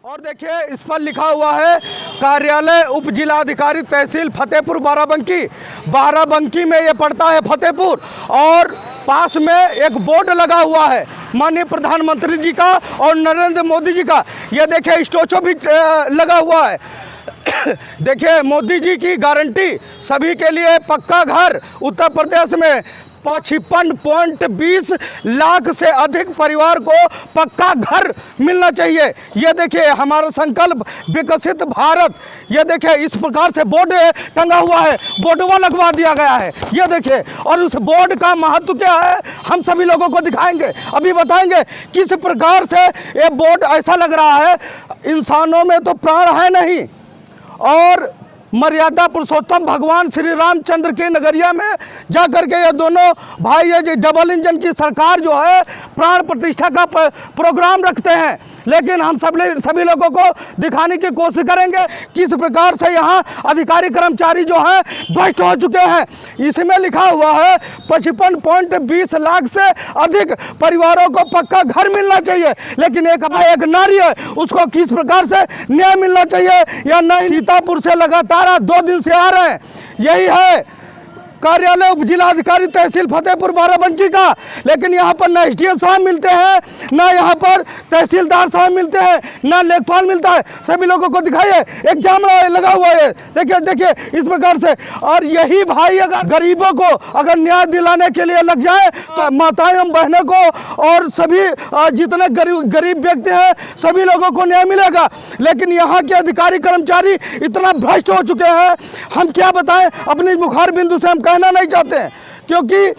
और देखिए इस पर लिखा हुआ है कार्यालय उप जिलाधिकारी तहसील फतेहपुर बाराबंकी। बाराबंकी में ये पड़ता है फतेहपुर, और पास में एक बोर्ड लगा हुआ है माननीय प्रधानमंत्री जी का और नरेंद्र मोदी जी का। ये देखिए स्टोचो भी लगा हुआ है। देखिए मोदी जी की गारंटी सभी के लिए पक्का घर। उत्तर प्रदेश में 55.20 लाख से अधिक परिवार को पक्का घर मिलना चाहिए। ये देखिए हमारा संकल्प विकसित भारत। ये देखिए इस प्रकार से बोर्ड टंगा हुआ है, बोर्डवा लगवा दिया गया है। ये देखिए, और उस बोर्ड का महत्व क्या है हम सभी लोगों को दिखाएंगे, अभी बताएंगे किस प्रकार से ये बोर्ड ऐसा लग रहा है इंसानों में तो प्राण है नहीं। और मर्यादा पुरुषोत्तम भगवान श्री रामचंद्र के नगरिया में जा करके ये दोनों भाई ये जो डबल इंजन की सरकार जो है प्राण प्रतिष्ठा का प्रोग्राम रखते हैं, लेकिन हम सभी लोगों को दिखाने की कोशिश करेंगे किस प्रकार से यहाँ अधिकारी कर्मचारी जो हैं भ्रष्ट हो चुके हैं। इसमें लिखा हुआ है 55.20 लाख से अधिक परिवारों को पक्का घर मिलना चाहिए, लेकिन एक नारी है उसको किस प्रकार से न्याय मिलना चाहिए या नहीं। सीतापुर से लगातार 2 दिन से आ रहे हैं। यही है कार्यालय उप जिलाधिकारी तहसील फतेहपुर बाराबंकी का, लेकिन यहाँ पर ना एसडीएम साहब मिलते हैं, ना यहाँ पर तहसीलदार साहब मिलते हैं, ना लेखपाल मिलता है। सभी लोगों को दिखाइए एक जामड़ा लगा हुआ है, देखिए देखिए इस प्रकार से। और यही भाई अगर गरीबों को अगर न्याय दिलाने के लिए लग जाए तो माताएं एवं बहनों को और सभी जितने गरीब व्यक्ति हैं सभी लोगों को न्याय मिलेगा। लेकिन यहाँ के अधिकारी कर्मचारी इतना भ्रष्ट हो चुके हैं, हम क्या बताएं, अपनी मुखार बिंदु से हम कहना नहीं चाहते हैं, क्योंकि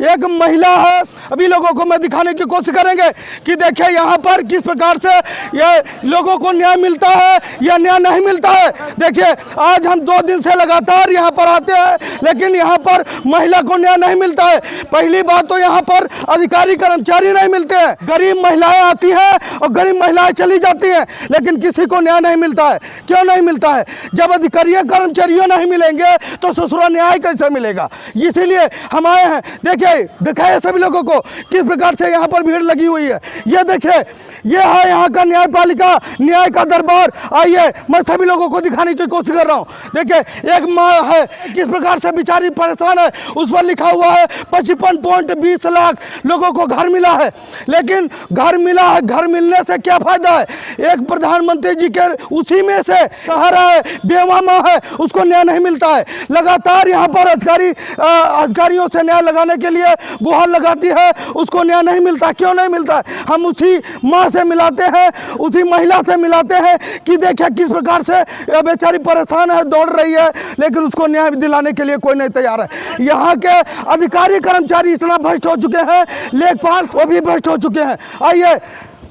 एक महिला है। अभी लोगों को मैं दिखाने की कोशिश करेंगे कि देखिए यहाँ पर किस प्रकार से ये लोगों को न्याय मिलता है या न्याय नहीं मिलता है। देखिए आज हम 2 दिन से लगातार यहाँ पर आते हैं, लेकिन यहाँ पर महिला को न्याय नहीं मिलता है। पहली बात तो यहाँ पर अधिकारी कर्मचारी नहीं मिलते हैं, गरीब महिलाएं आती हैं और गरीब महिलाएं चली जाती हैं, लेकिन किसी को न्याय नहीं मिलता है। क्यों नहीं मिलता है? जब अधिकारी कर्मचारियों नहीं मिलेंगे तो ससुरा न्याय कैसे मिलेगा? इसीलिए हम आए हैं। दिखाए सभी लोगों को किस प्रकार से यहाँ पर भीड़ लगी हुई है। ये देखिए ये है यहाँ का न्यायपालिका, न्याय का दरबार। आइए मैं सभी लोगों को दिखाने की कोशिश कर रहा हूँ। देखिए एक माँ है किस प्रकार से बेचारी परेशान है, उस पर लिखा हुआ है 55.20 लाख लोगों को घर मिला है, लेकिन घर मिला है, घर मिलने से क्या फायदा है? एक प्रधानमंत्री जी के उसी में से सहारा है, बेवा माँ है, उसको न्याय नहीं मिलता है। लगातार यहाँ पर अधिकारियों से न्याय लगाने के लिए गुहार लगाती है, उसको न्याय नहीं मिलता। क्यों नहीं मिलता है? हम उसी माँ से मिलाते हैं, उसी महिला से मिलाते हैं कि देखिए किस प्रकार से बेचारी परेशान है, दौड़ रही है, लेकिन उसको न्याय दिलाने के लिए कोई नहीं तैयार है। यहाँ के अधिकारी कर्मचारी इतना भ्रष्ट हो चुके हैं, लेखपाल वो भी भ्रष्ट हो चुके हैं। आइए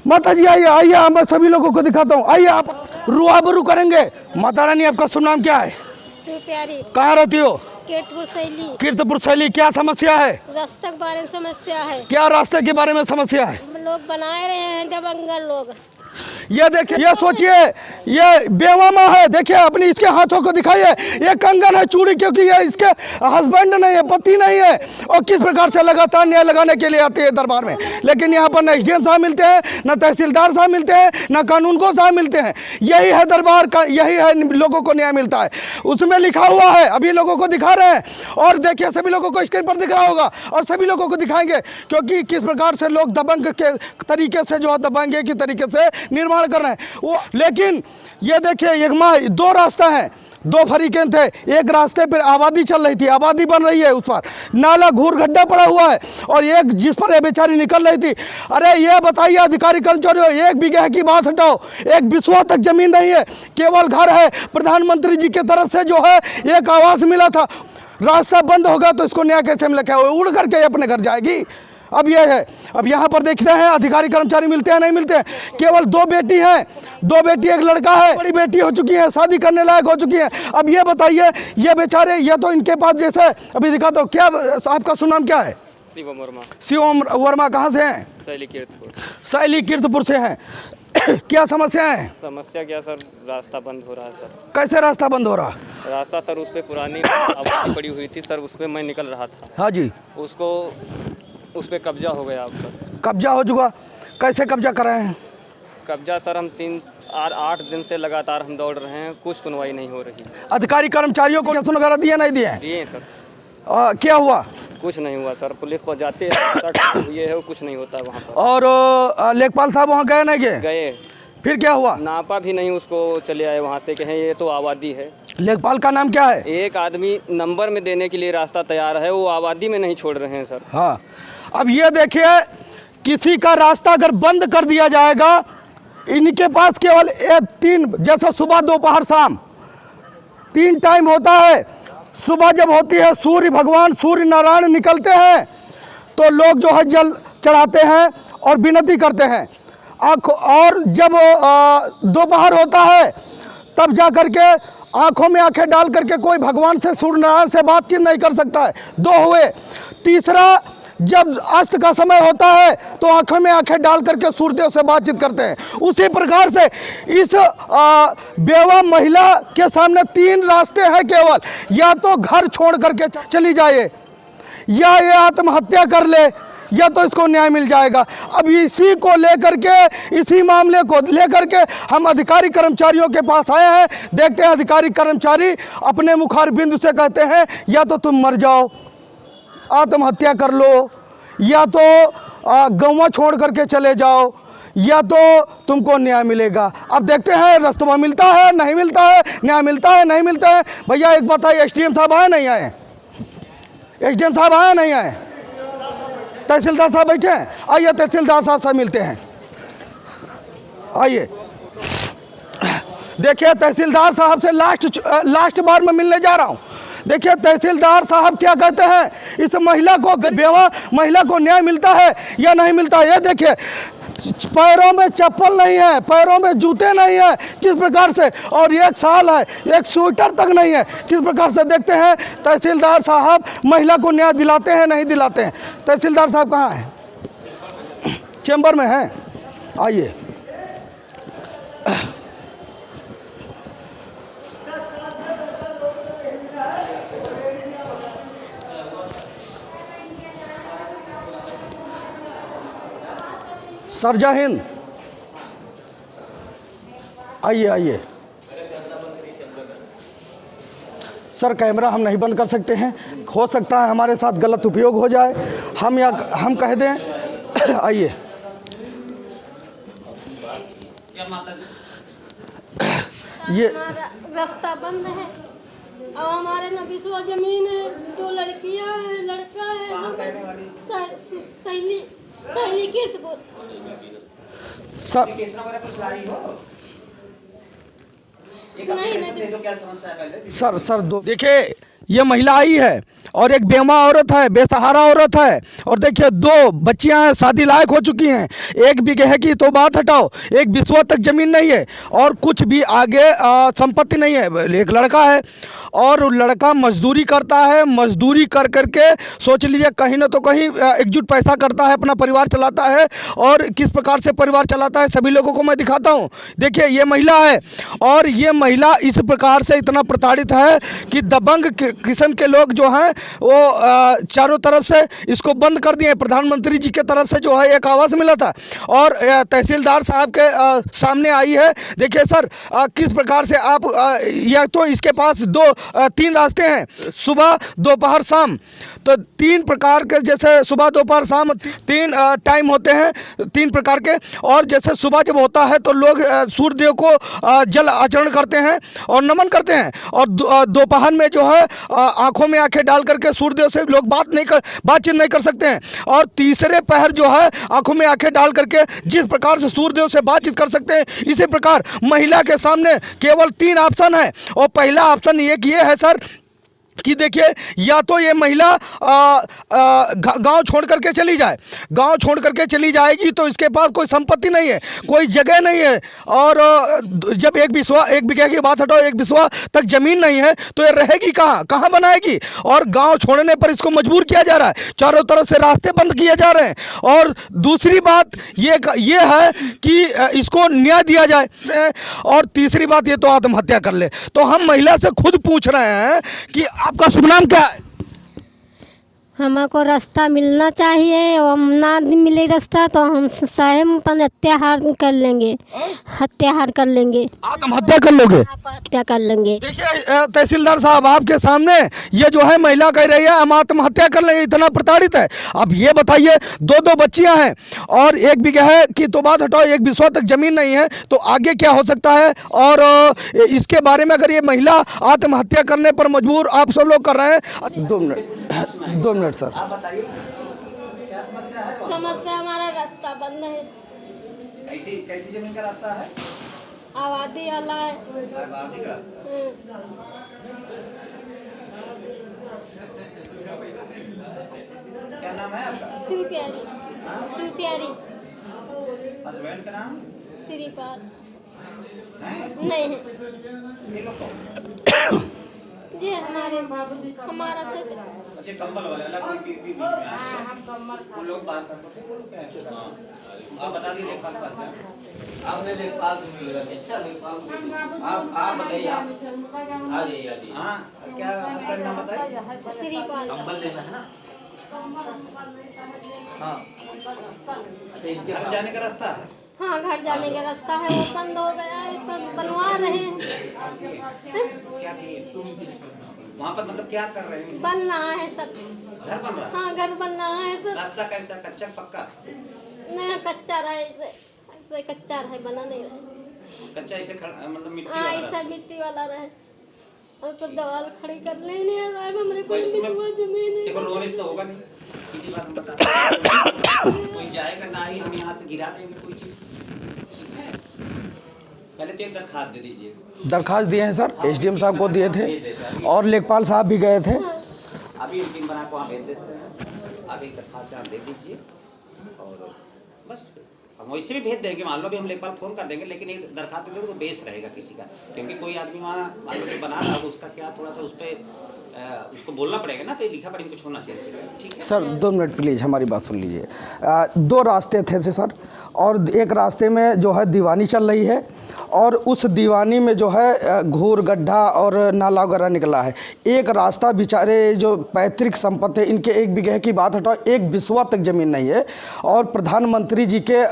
माता जी आइए, आइए मैं सभी लोगों को दिखाता हूँ। आइए आप रूबरू करेंगे। माता रानी आपका शुभ नाम क्या है? प्यारी। कहाँ रहती हो? कीर्तपुर शैली। कीर्तपुर शैली। क्या समस्या है? रास्ते के बारे में समस्या है। क्या रास्ते के बारे में समस्या है? लोग बनाए रहे हैं दबंगल लोग। ये देखिए, ये सोचिए ये बेवा माँ है, देखिए अपनी इसके हाथों को दिखाइए, ये कंगन है चूड़ी, क्योंकि ये इसके हस्बैंड नहीं है, पति नहीं है, और किस प्रकार से लगातार न्याय लगाने के लिए आती है दरबार में। लेकिन यहाँ पर न एसडीएम साहब मिलते हैं, न तहसीलदार साहब मिलते हैं, न कानून को साहब मिलते हैं। यही है दरबार का, यही है लोगों को न्याय मिलता है। उसमें लिखा हुआ है, अभी लोगों को दिखा रहे हैं, और देखिए सभी लोगों को स्क्रीन पर दिख रहा होगा, और सभी लोगों को दिखाएंगे, क्योंकि किस प्रकार से लोग दबंग के तरीके से जो है दबंगे की तरीके से निर्माण कर रहे हैं वो। लेकिन ये देखिए एक माँ, 2 रास्ता है, 2 फरीकें थे। एक रास्ते पर आबादी चल रही थी, आबादी बन रही है, उस पर नाला घूर गड्ढा पड़ा हुआ है, और एक जिस पर ये बेचारी निकल रही थी। अरे ये बताइए अधिकारी कर्मचारियों, 1 बीघे की बात हटाओ, 1 बिस्वा तक जमीन नहीं है, केवल घर है। प्रधानमंत्री जी की तरफ से जो है एक आवास मिला था, रास्ता बंद होगा तो इसको न्याय कैसे मिलेगा? उड़ करके अपने घर जाएगी। अब ये है, अब यहाँ पर देखते हैं अधिकारी कर्मचारी मिलते हैं नहीं मिलते हैं। केवल 2 बेटी हैं, 2 बेटी 1 लड़का है, बड़ी बेटी हो चुकी है, शादी करने लायक हो चुकी है। अब ये बताइए ये बेचारे, ये तो इनके पास जैसे अभी दिखा तो क्या आपका सुनाम नाम क्या है? शिवम वर्मा। शिवम वर्मा। कहाँ से हैं? शैली कीर्तपुर। शैली कीर्तपुर से हैं। क्या समस्या है? समस्या क्या सर, रास्ता बंद हो रहा है सर। कैसे रास्ता बंद हो रहा? रास्ता सर उस पर पुरानी आबादी पड़ी हुई थी सर, उस पर मैं निकल रहा था। हाँ जी। उसको उस पर कब्जा हो गया। अब सर कब्जा हो चुका? कैसे कब्जा कराए हैं? कब्जा सर हम 8 दिन से लगातार हम दौड़ रहे हैं, कुछ सुनवाई नहीं हो रही। अधिकारी कर्मचारियों को सूचना वगैरह दिए नहीं दिए? दिए सर, क्या हुआ? कुछ नहीं हुआ सर। पुलिस को जाते हैं ये है, कुछ नहीं होता वहाँ पर। और लेखपाल साहब वहाँ गए नहीं गए? गए, फिर क्या हुआ? नापा भी नहीं उसको, चले आए वहाँ से, कहें ये तो आबादी है। लेखपाल का नाम क्या है? एक आदमी नंबर में देने के लिए रास्ता तैयार है, वो आबादी में नहीं छोड़ रहे हैं सर। हाँ, अब ये देखिए, किसी का रास्ता अगर बंद कर दिया जाएगा, इनके पास केवल 3, जैसे सुबह दोपहर शाम 3 टाइम होता है। सुबह जब होती है, सूर्य भगवान सूर्य नारायण निकलते हैं तो लोग जो है जल चढ़ाते हैं और विनती करते हैं। और जब दोपहर होता है तब जा करके आंखों में आंखें डाल करके कोई भगवान से सूर्य नारायण से बातचीत नहीं कर सकता है। 2 हुए। तीसरा, जब अस्त का समय होता है तो आंखों में आंखें डाल करके सूर्यदेव से बातचीत करते हैं। उसी प्रकार से इस बेवा महिला के सामने 3 रास्ते हैं केवल, या तो घर छोड़ करके चली जाए, या ये आत्महत्या कर ले, या तो इसको न्याय मिल जाएगा। अब इसी को लेकर के, इसी मामले को लेकर के हम अधिकारी कर्मचारियों के पास आए हैं। देखते हैं अधिकारी कर्मचारी अपने मुखार बिंदु से कहते हैं या तो तुम मर जाओ, आत्महत्या कर लो, या तो गौवा छोड़ करके चले जाओ, या तो तुमको न्याय मिलेगा। अब देखते हैं रास्ता मिलता है नहीं मिलता है, न्याय मिलता है नहीं मिलता है। भैया एक बताइए, एसडीएम साहब आए नहीं आए? एसडीएम साहब आए नहीं आए? तहसीलदार साहब बैठे हैं? आइए तहसीलदार साहब से मिलते हैं। आइए, देखिए तहसीलदार साहब से लास्ट बार मैं मिलने जा रहा हूँ। देखिए तहसीलदार साहब क्या कहते हैं, इस महिला को, बेवा महिला को न्याय मिलता है या नहीं मिलता है? ये देखिए, पैरों में चप्पल नहीं है, पैरों में जूते नहीं है, किस प्रकार से, और 1 साल है, एक स्वेटर तक नहीं है, किस प्रकार से। देखते हैं तहसीलदार साहब महिला को न्याय दिलाते हैं नहीं दिलाते हैं। तहसीलदार साहब कहाँ हैं? चैम्बर में हैं, आइए। सर जय हिंद, आइए आइए। सर कैमरा हम नहीं बंद कर सकते हैं, हो सकता है हमारे साथ गलत उपयोग हो जाए, हम कह दें। आइए, ये रास्ता बंद है और हमारे न विश्व जमीन है, 2 लड़कियां हैं, लड़का है, सहेली की तो सर सर दो देखिए, ये महिला आई है और एक बेवा औरत है, बेसहारा औरत है, और देखिए 2 बच्चियां हैं, शादी लायक हो चुकी हैं। 1 बीघे की तो बात हटाओ, 1 बिस्वा तक जमीन नहीं है और कुछ भी आगे संपत्ति नहीं है। एक लड़का है और लड़का मजदूरी करता है, मजदूरी कर करके सोच लीजिए कहीं ना तो कहीं एकजुट पैसा करता है, अपना परिवार चलाता है। और किस प्रकार से परिवार चलाता है सभी लोगों को मैं दिखाता हूँ। देखिए ये महिला है और ये महिला इस प्रकार से इतना प्रताड़ित है कि दबंग किस्म के लोग जो हैं वो चारों तरफ से इसको बंद कर दिए। प्रधानमंत्री जी के तरफ से जो है एक आवाज़ मिला था और तहसीलदार साहब के सामने आई है। देखिए सर किस प्रकार से आप या तो इसके पास 3 रास्ते हैं, सुबह दोपहर शाम, तो 3 प्रकार के, जैसे सुबह दोपहर शाम 3 टाइम होते हैं 3 प्रकार के। और जैसे सुबह जब होता है तो लोग सूर्यदेव को जल आचरण करते हैं और नमन करते हैं, और दोपहर में जो है आंखों में आंखें डाल करके सूर्यदेव से लोग बातचीत नहीं कर सकते हैं। और तीसरे पहर जो है आंखों में आंखें डाल करके जिस प्रकार से सूर्यदेव से बातचीत कर सकते हैं, इसी प्रकार महिला के सामने केवल 3 ऑप्शन है। और पहला ऑप्शन एक ये है सर कि देखिए या तो ये महिला गांव छोड़ करके चली जाए, गांव छोड़ करके चली जाएगी तो इसके पास कोई संपत्ति नहीं है, कोई जगह नहीं है, और जब 1 बीघे की बात हटाओ 1 बिस्वा तक ज़मीन नहीं है तो ये रहेगी कहाँ बनाएगी। और गांव छोड़ने पर इसको मजबूर किया जा रहा है, चारों तरफ से रास्ते बंद किए जा रहे हैं। और दूसरी बात ये है कि इसको न्याय दिया जाए, और तीसरी बात ये तो आत्महत्या कर ले। तो हम महिला से खुद पूछ रहे हैं कि आपका शुभ नाम क्या है? हमको रास्ता मिलना चाहिए और ना मिले रास्ता तो हम स्वयं अपन हत्याहार कर लेंगे आत्महत्या कर लोगे? हत्या कर लेंगे। देखिए तहसीलदार साहब, आपके सामने ये जो है महिला कह रही है हम आत्महत्या कर लेंगे, इतना प्रताड़ित है। अब ये बताइए, दो बच्चियां हैं और 1 बीघा है कि तो बात हटाओ, 1 बिस्वा तक जमीन नहीं है, तो आगे क्या हो सकता है? और इसके बारे में अगर ये महिला आत्महत्या करने पर मजबूर आप सब लोग कर रहे हैं। 2 मिनट सर। समस्या हमारा रास्ता बंद है। कैसी जमीन का रास्ता है? आबादी वाला है। आबादी का रास्ता। क्या नाम है आपका? श्री प्यारी। श्री प्यारी। हस्बैंड का नाम? श्रीपाल। है? नहीं है ये लोग कौन? जी हमारा से अच्छे कंबल वाले अलग कोई बीच में आए हैं। वो लोग बात करते हैं। आप बता दीजिए लेखपाल पास है। आपने लेखपाल से मिलेगा। अच्छा लेखपाल आप बताइए। आ जाइए। हाँ, क्या हस्बैंड नाम बताइए? श्रीपाल। कंबल लेना है ना? हाँ। घर जाने का रास्ता है? हाँ, घर जाने का रास्ता है, वो बंद हो गया है, पर बनवा रहे हैं। क्या किए वहाँ पर? मतलब क्या कर रहे हैं? बन रहा है सब। घर बन रहा है? हाँ, घर बन रहा है सब। रास्ता कैसा? कच्चा पक्का? नहीं, कच्चा रहे, ऐसे कच्चा रहे, बना नहीं रहे। कच्चा ऐसे मतलब मिट्टी हाँ, वाला? ऐसा मिट्टी वाला रहे और तो दीवार खड़ी कर लेनी है साहब। हमारे कोई जमीन है। देखो नॉलेज तो होगा नहीं, सीधी बात हम बता। कोई जाएगा ना ही, हम यहाँ से गिरा देंगे कोई चीज। पहले तो एक दरखास्त दे दीजिए। दरखास्त दिए हैं सर, एसडीएम साहब को दिए थे और लेखपाल साहब भी गए थे। अभी टीम बना को आप भेज देते हैं। आप एक दरखास्त दे दीजिए और बस हम वैसे भी भेज देंगे। मान लो भी हम लेखपाल फोन कर देंगे, लेकिन एक दरखास्त दे तो बेस रहेगा किसी का, क्योंकि कोई आदमी वहाँ मान लो बना रहा है, उसका क्या थोड़ा सा उस पर उसको बोलना पड़ेगा ना, तो लिखा पढ़ी कुछ होना चाहिए। ठीक है सर, 2 मिनट प्लीज़ हमारी बात सुन लीजिए। 2 रास्ते थे सर, और एक रास्ते में जो है दीवानी चल रही है और उस दीवानी में जो है घूर गड्ढा और नाला वगैरह निकला है। एक रास्ता बेचारे जो पैतृक संपत्ति, इनके 1 बीघे की बात हटाओ, 1 बिस्वा तक ज़मीन नहीं है। और प्रधानमंत्री जी के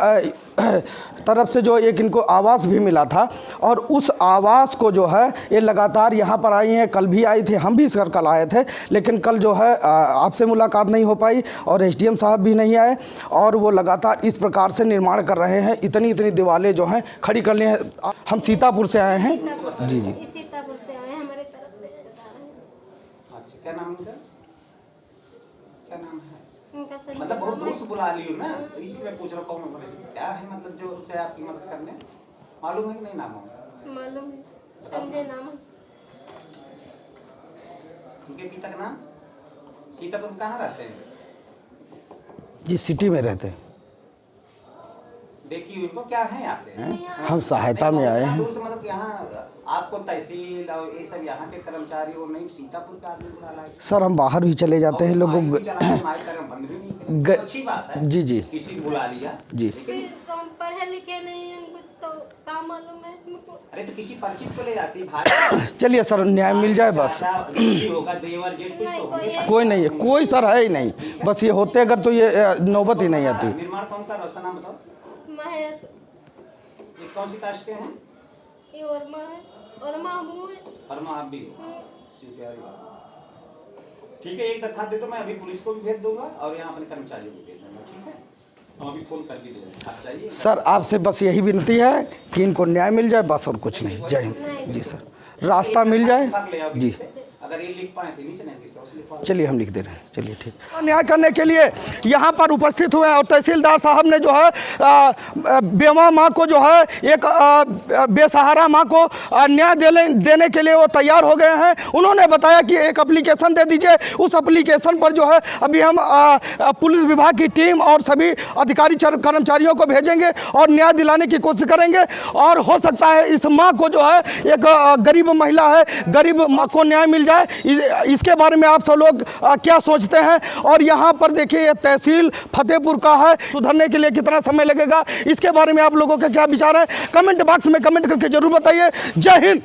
तरफ से जो एक इनको आवास भी मिला था, और उस आवास को जो है ये लगातार यहाँ पर आई हैं। कल भी आई थी, हम भी सर कल आए थे, लेकिन कल जो है आपसे मुलाकात नहीं हो पाई और एसडीएम साहब भी नहीं आए, और वो लगातार इस प्रकार से निर्माण कर रहे हैं। इतनी दीवारें जो हैं खड़ी कर ली हैं। हम सीतापुर से आए हैं। जी जी, सीतापुर से आए हैं, हमारे तरफ से बता रहे हैं। अच्छा, क्या नाम है? क्या नाम है? उनका सही मतलब बहुत नाम दूर है। से बुला ली हूँ ना, तो इसलिए पूछ रहा हूँ क्या है, मतलब जो उसे आपकी मदद करने मालूम है कि नहीं? नाम है मालूम है, संजय नाम है। उनके पिता का नाम? सीतापुर में कहाँ रहते हैं? जी सिटी में रहते हैं। देखिए उनको क्या है आते हैं? हम सहायता में आए हैं। दूर से मतलब यहाँ आपको तहसील और ये सब यहाँ के कर्मचारी और नहीं सीतापुर का आदमी बुला लाए? सर हम बाहर भी चले जाते हैं, लोगों बंद भी नहीं करें, अच्छी बात है। जी जी किसी को बुला लिया जी। फिर तो हम पढ़े लिखे नहीं हैं, कुछ तो काम मालूम है हमको। अरे तो किसी परिचित को ले जाती भाई। चलिए सर, न्याय मिल जाए बस। होगा देवर जेठ कुछ तो होगा। कोई नहीं है, कोई सर है ही नहीं, बस ये होते अगर तो ये नौबत ही नहीं आती। निर्माण कौन कर रहा है, उसका नाम बताओ। महेश। ये कौन सी कास्ट के हैं? ये वर्मा है, वर्मा हूँ। वर्मा आप भी हो? ठीक है, एक दरखास्त दे दो, मैं अभी पुलिस को भी भेज दूंगा और यहाँ अपने कर्मचारियों को भेज दूंगा। ठीक है, हम अभी फोन करके दे देंगे। आप चाहिए सर आपसे बस यही विनती है कि इनको न्याय मिल जाए बस, और कुछ नहीं। जय हिंद। जी सर, रास्ता मिल जाए जी। अगर ये लिख पाए तो नीचे नहीं लिख। चलिए हम लिख दे रहे हैं, चलिए ठीक। न्याय करने के लिए यहाँ पर उपस्थित हुए और तहसीलदार साहब ने जो है बेवा माँ को जो है एक बेसहारा माँ को न्याय देने के लिए वो तैयार हो गए हैं। उन्होंने बताया कि एक एप्लीकेशन दे दीजिए, उस एप्लीकेशन पर जो है अभी हम पुलिस विभाग की टीम और सभी अधिकारी कर्मचारियों को भेजेंगे और न्याय दिलाने की कोशिश करेंगे। और हो सकता है इस माँ को जो है, एक गरीब महिला है, गरीब माँ को न्याय मिल जाए। इसके बारे में आप सब लोग क्या सोचते हैं? और यहाँ पर देखिए ये तहसील फतेहपुर का है, सुधरने के लिए कितना समय लगेगा, इसके बारे में आप लोगों के क्या विचार है? कमेंट बॉक्स में कमेंट करके जरूर बताइए। जय हिंद।